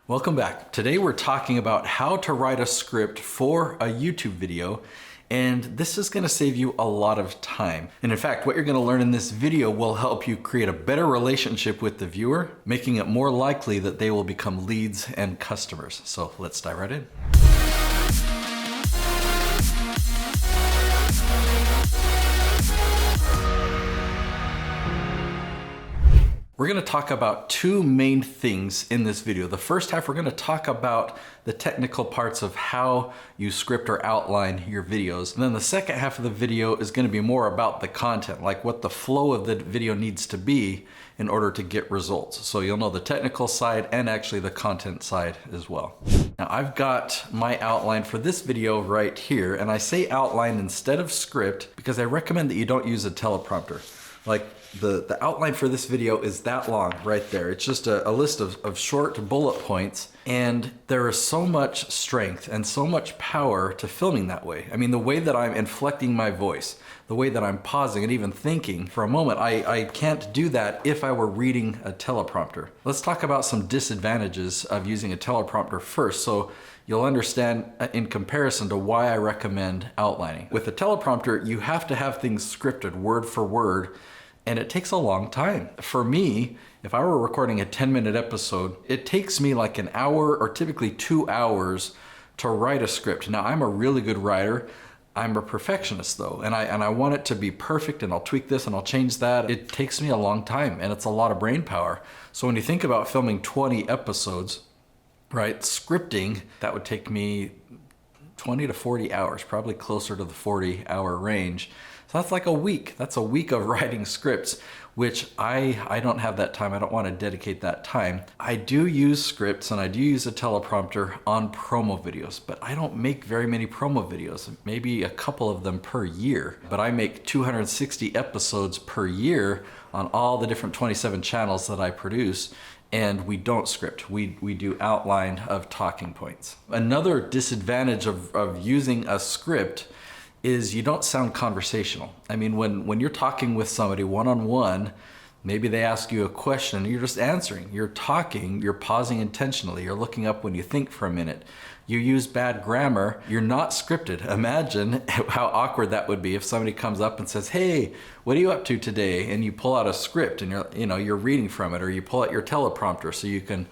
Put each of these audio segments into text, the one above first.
Welcome back. Today we're talking about how to write a script for a YouTube video, and this is going to save you a lot of time. And in fact, what you're going to learn in this video will help you create a better relationship with the viewer, making it more likely that they will become leads and customers. So let's dive right in. We're going to talk about two main things in this video. The first half, we're going to talk about the technical parts of how you script or outline your videos. And then the second half of the video is going to be more about the content, like what the flow of the video needs to be in order to get results. So you'll know the technical side and actually the content side as well. Now I've got my outline for this video right here, and I say outline instead of script because I recommend that you don't use a teleprompter. Like the outline for this video is that long right there. It's just a list of short bullet points, and there is so much strength and so much power to filming that way. I mean, the way that I'm inflecting my voice, the way that I'm pausing and even thinking for a moment, I can't do that if I were reading a teleprompter. Let's talk about some disadvantages of using a teleprompter first, so you'll understand in comparison to why I recommend outlining. With a teleprompter, you have to have things scripted word for word, and it takes a long time. For me, if I were recording a 10-minute episode, it takes me like an hour or typically 2 hours to write a script. Now, I'm a really good writer. I'm a perfectionist though, and I want it to be perfect, and I'll tweak this and I'll change that. It takes me a long time, and it's a lot of brain power. So when you think about filming 20 episodes, right, scripting, that would take me 20 to 40 hours, probably closer to the 40-hour range. So that's like a week. That's a week of writing scripts, which I don't have that time. I don't want to dedicate that time. I do use scripts and I do use a teleprompter on promo videos, but I don't make very many promo videos, maybe a couple of them per year. But I make 260 episodes per year on all the different 27 channels that I produce. And we don't script, we do outline of talking points. Another disadvantage of using a script is you don't sound conversational. I mean, when you're talking with somebody one-on-one, maybe they ask you a question and you're just answering. You're talking, you're pausing intentionally, you're looking up when you think for a minute. You use bad grammar, you're not scripted. Imagine how awkward that would be if somebody comes up and says, "Hey, what are you up to today?" And you pull out a script and you're reading from it, or you pull out your teleprompter so you can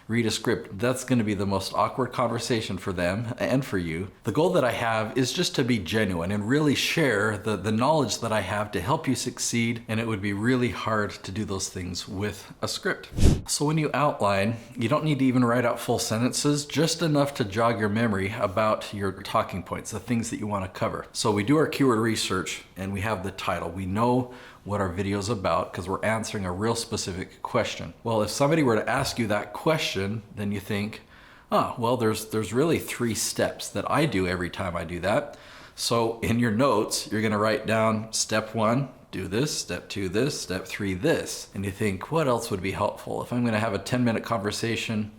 read a script. That's going to be the most awkward conversation for them and for you. The goal that I have is just to be genuine and really share the knowledge that I have to help you succeed, and it would be really hard to do those things with a script. So when you outline, you don't need to even write out full sentences, just enough to jog your memory about your talking points, the things that you want to cover. So we do our keyword research and we have the title. We know what our video is about because we're answering a real specific question. Well, if somebody were to ask you that question, then you think, oh, well, there's really 3 steps that I do every time I do that. So in your notes, you're gonna write down step 1, do this, step 2, this, step 3, this. And you think, what else would be helpful? If I'm gonna have a 10-minute conversation,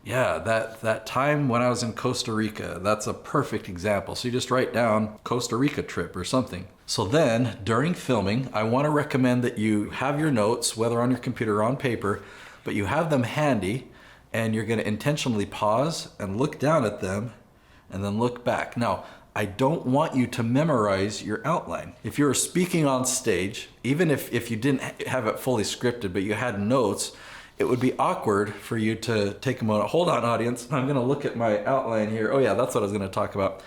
yeah, that time when I was in Costa Rica, that's a perfect example. So you just write down Costa Rica trip or something. So then during filming, I want to recommend that you have your notes, whether on your computer or on paper, but you have them handy, and you're going to intentionally pause and look down at them and then look back. Now, I don't want you to memorize your outline. If you're speaking on stage, even if you didn't have it fully scripted, but you had notes, it would be awkward for you to take a moment. Hold on, audience. I'm going to look at my outline here. Oh yeah, that's what I was going to talk about.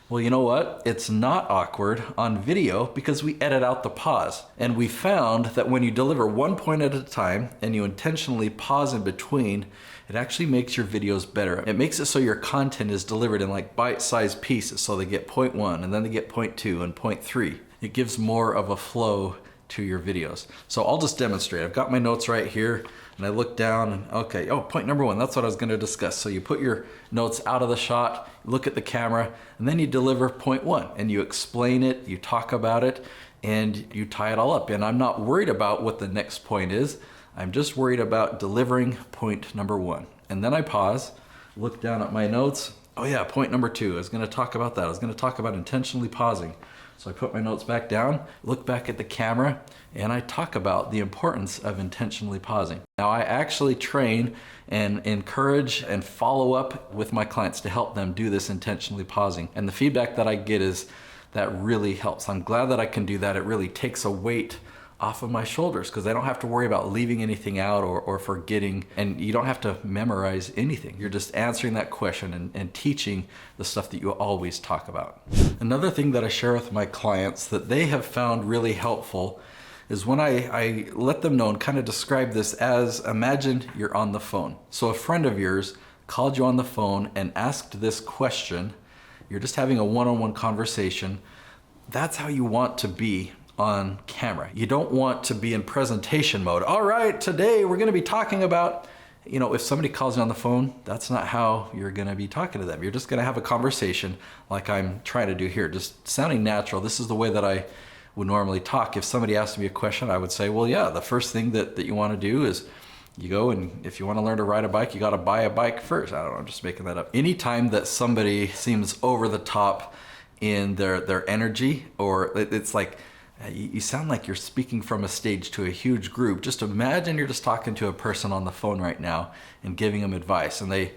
Well, you know what? It's not awkward on video because we edit out the pause. And we found that when you deliver one point at a time and you intentionally pause in between, it actually makes your videos better. It makes it so your content is delivered in like bite-sized pieces. So they get point 1 and then they get point 2 and point 3. It gives more of a flow to your videos. So I'll just demonstrate. I've got my notes right here and I look down and okay, oh, point number 1, that's what I was gonna discuss. So you put your notes out of the shot, look at the camera, and then you deliver point 1 and you explain it, you talk about it, and you tie it all up. And I'm not worried about what the next point is. I'm just worried about delivering point number 1. And then I pause, look down at my notes. Oh yeah, point number 2, I was gonna talk about that. I was gonna talk about intentionally pausing. So I put my notes back down, look back at the camera, and I talk about the importance of intentionally pausing. Now I actually train and encourage and follow up with my clients to help them do this intentionally pausing. And the feedback that I get is that really helps. I'm glad that I can do that. It really takes a weight off of my shoulders because I don't have to worry about leaving anything out or forgetting, and you don't have to memorize anything. You're just answering that question and teaching the stuff that you always talk about. Another thing that I share with my clients that they have found really helpful is when I let them know and kind of describe this as, imagine you're on the phone. So a friend of yours called you on the phone and asked this question. You're just having a one-on-one conversation. That's how you want to be on camera. You don't want to be in presentation mode. All right, today we're gonna be talking about, if somebody calls you on the phone, that's not how you're gonna be talking to them. You're just gonna have a conversation like I'm trying to do here, just sounding natural. This is the way that I would normally talk. If somebody asked me a question, I would say, well, yeah, the first thing that you wanna do is you go, and if you wanna learn to ride a bike, you gotta buy a bike first. I don't know, I'm just making that up. Anytime that somebody seems over the top in their energy, or it's like, you sound like you're speaking from a stage to a huge group. Just imagine you're just talking to a person on the phone right now and giving them advice, and they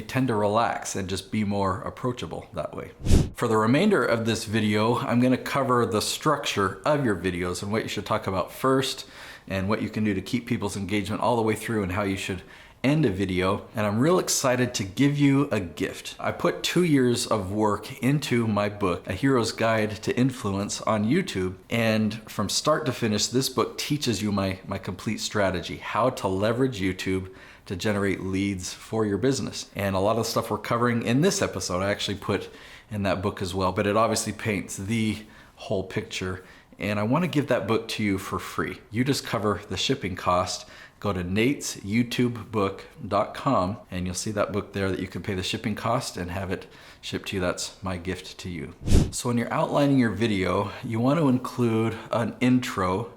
tend to relax and just be more approachable that way. For the remainder of this video, I'm gonna cover the structure of your videos and what you should talk about first, and what you can do to keep people's engagement all the way through, and how you should end a video. And I'm real excited to give you a gift. I put 2 years of work into my book, A Hero's Guide to Influence, on YouTube. And from start to finish, this book teaches you my complete strategy, how to leverage YouTube to generate leads for your business. And a lot of the stuff we're covering in this episode, I actually put in that book as well, but it obviously paints the whole picture. And I wanna give that book to you for free. You just cover the shipping cost. Go to natesyoutubebook.com and you'll see that book there that you can pay the shipping cost and have it shipped to you. That's my gift to you. So when you're outlining your video, you want to include an intro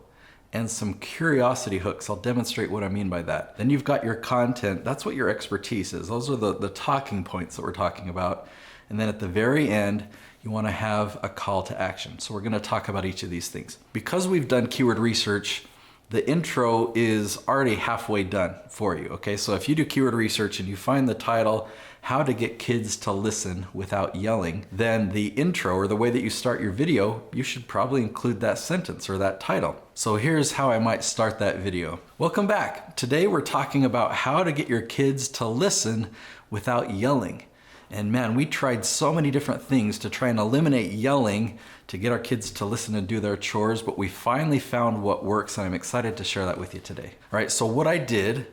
and some curiosity hooks. I'll demonstrate what I mean by that. Then you've got your content. That's what your expertise is. Those are the talking points that we're talking about. And then at the very end, you want to have a call to action. So we're going to talk about each of these things. Because we've done keyword research, the intro is already halfway done for you, okay? So if you do keyword research and you find the title, How to Get Kids to Listen Without Yelling, then the intro, or the way that you start your video, you should probably include that sentence or that title. So here's how I might start that video. Welcome back. Today we're talking about how to get your kids to listen without yelling. And man, we tried so many different things to try and eliminate yelling to get our kids to listen and do their chores, but we finally found what works, and I'm excited to share that with you today. All right, so what I did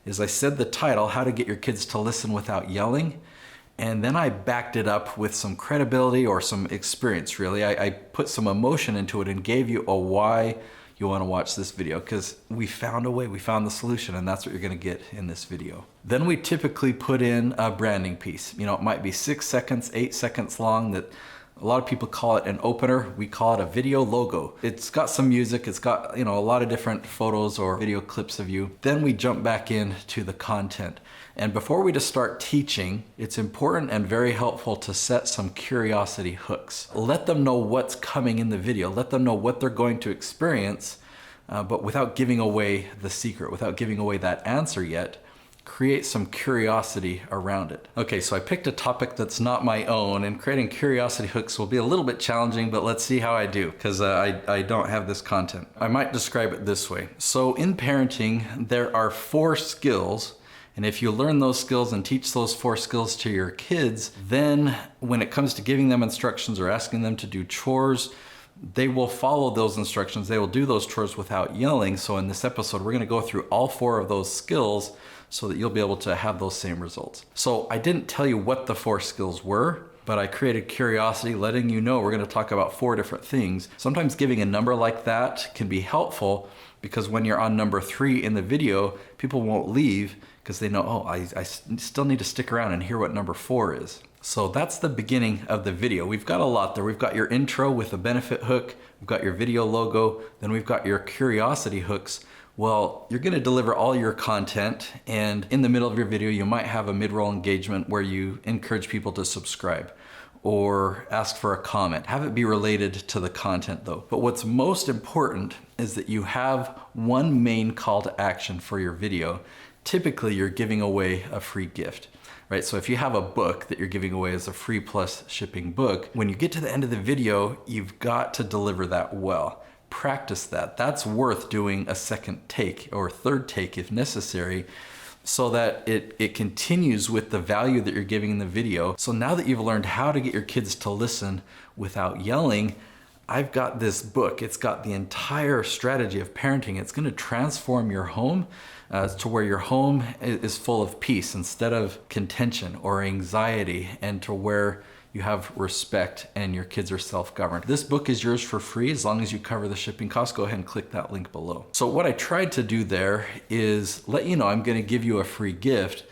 is I said the title, How to Get Your Kids to Listen Without Yelling, and then I backed it up with some credibility or some experience, really. I put some emotion into it and gave you a why you want to watch this video, because we found a way, we found the solution, and that's what you're going to get in this video. Then we typically put in a branding piece. It might be 6 seconds, 8 seconds long. That a lot of people call it an opener. We call it a video logo. It's got some music. It's got, a lot of different photos or video clips of you. Then we jump back into the content. And before we just start teaching, it's important and very helpful to set some curiosity hooks. Let them know what's coming in the video. Let them know what they're going to experience, but without giving away the secret, without giving away that answer yet. Create some curiosity around it. Okay, so I picked a topic that's not my own, and creating curiosity hooks will be a little bit challenging, but let's see how I do, because I don't have this content. I might describe it this way. So in parenting, there are 4 skills, and if you learn those skills and teach those 4 skills to your kids, then when it comes to giving them instructions or asking them to do chores, they will follow those instructions. They will do those chores without yelling. So in this episode, we're gonna go through all 4 of those skills so that you'll be able to have those same results. So I didn't tell you what the 4 skills were, but I created curiosity, letting you know we're gonna talk about 4 different things. Sometimes giving a number like that can be helpful, because when you're on number 3 in the video, people won't leave because they know, oh, I still need to stick around and hear what number 4 is. So that's the beginning of the video. We've got a lot there. We've got your intro with a benefit hook, we've got your video logo, then we've got your curiosity hooks. Well, you're gonna deliver all your content, and in the middle of your video, you might have a mid-roll engagement where you encourage people to subscribe. or ask for a comment. Have it be related to the content though. But what's most important is that you have one main call to action for your video. Typically, you're giving away a free gift, right? So if you have a book that you're giving away as a free plus shipping book, when you get to the end of the video, you've got to deliver that well. Practice that. That's worth doing a second take or third take if necessary, so that it continues with the value that you're giving in the video. So now that you've learned how to get your kids to listen without yelling, I've got this book. It's got the entire strategy of parenting. It's gonna transform your home to where your home is full of peace instead of contention or anxiety, and to where you have respect and your kids are self-governed. This book is yours for free as long as you cover the shipping costs. Go ahead and click that link below. So what I tried to do there is let you know I'm gonna give you a free gift,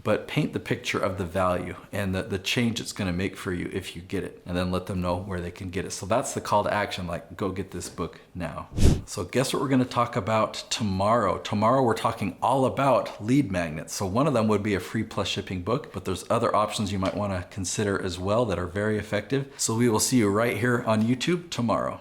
but paint the picture of the value and the change it's gonna make for you if you get it, and then let them know where they can get it. So that's the call to action, like go get this book now. So guess what we're gonna talk about tomorrow? Tomorrow we're talking all about lead magnets. So one of them would be a free plus shipping book, but there's other options you might wanna consider as well that are very effective. So we will see you right here on YouTube tomorrow.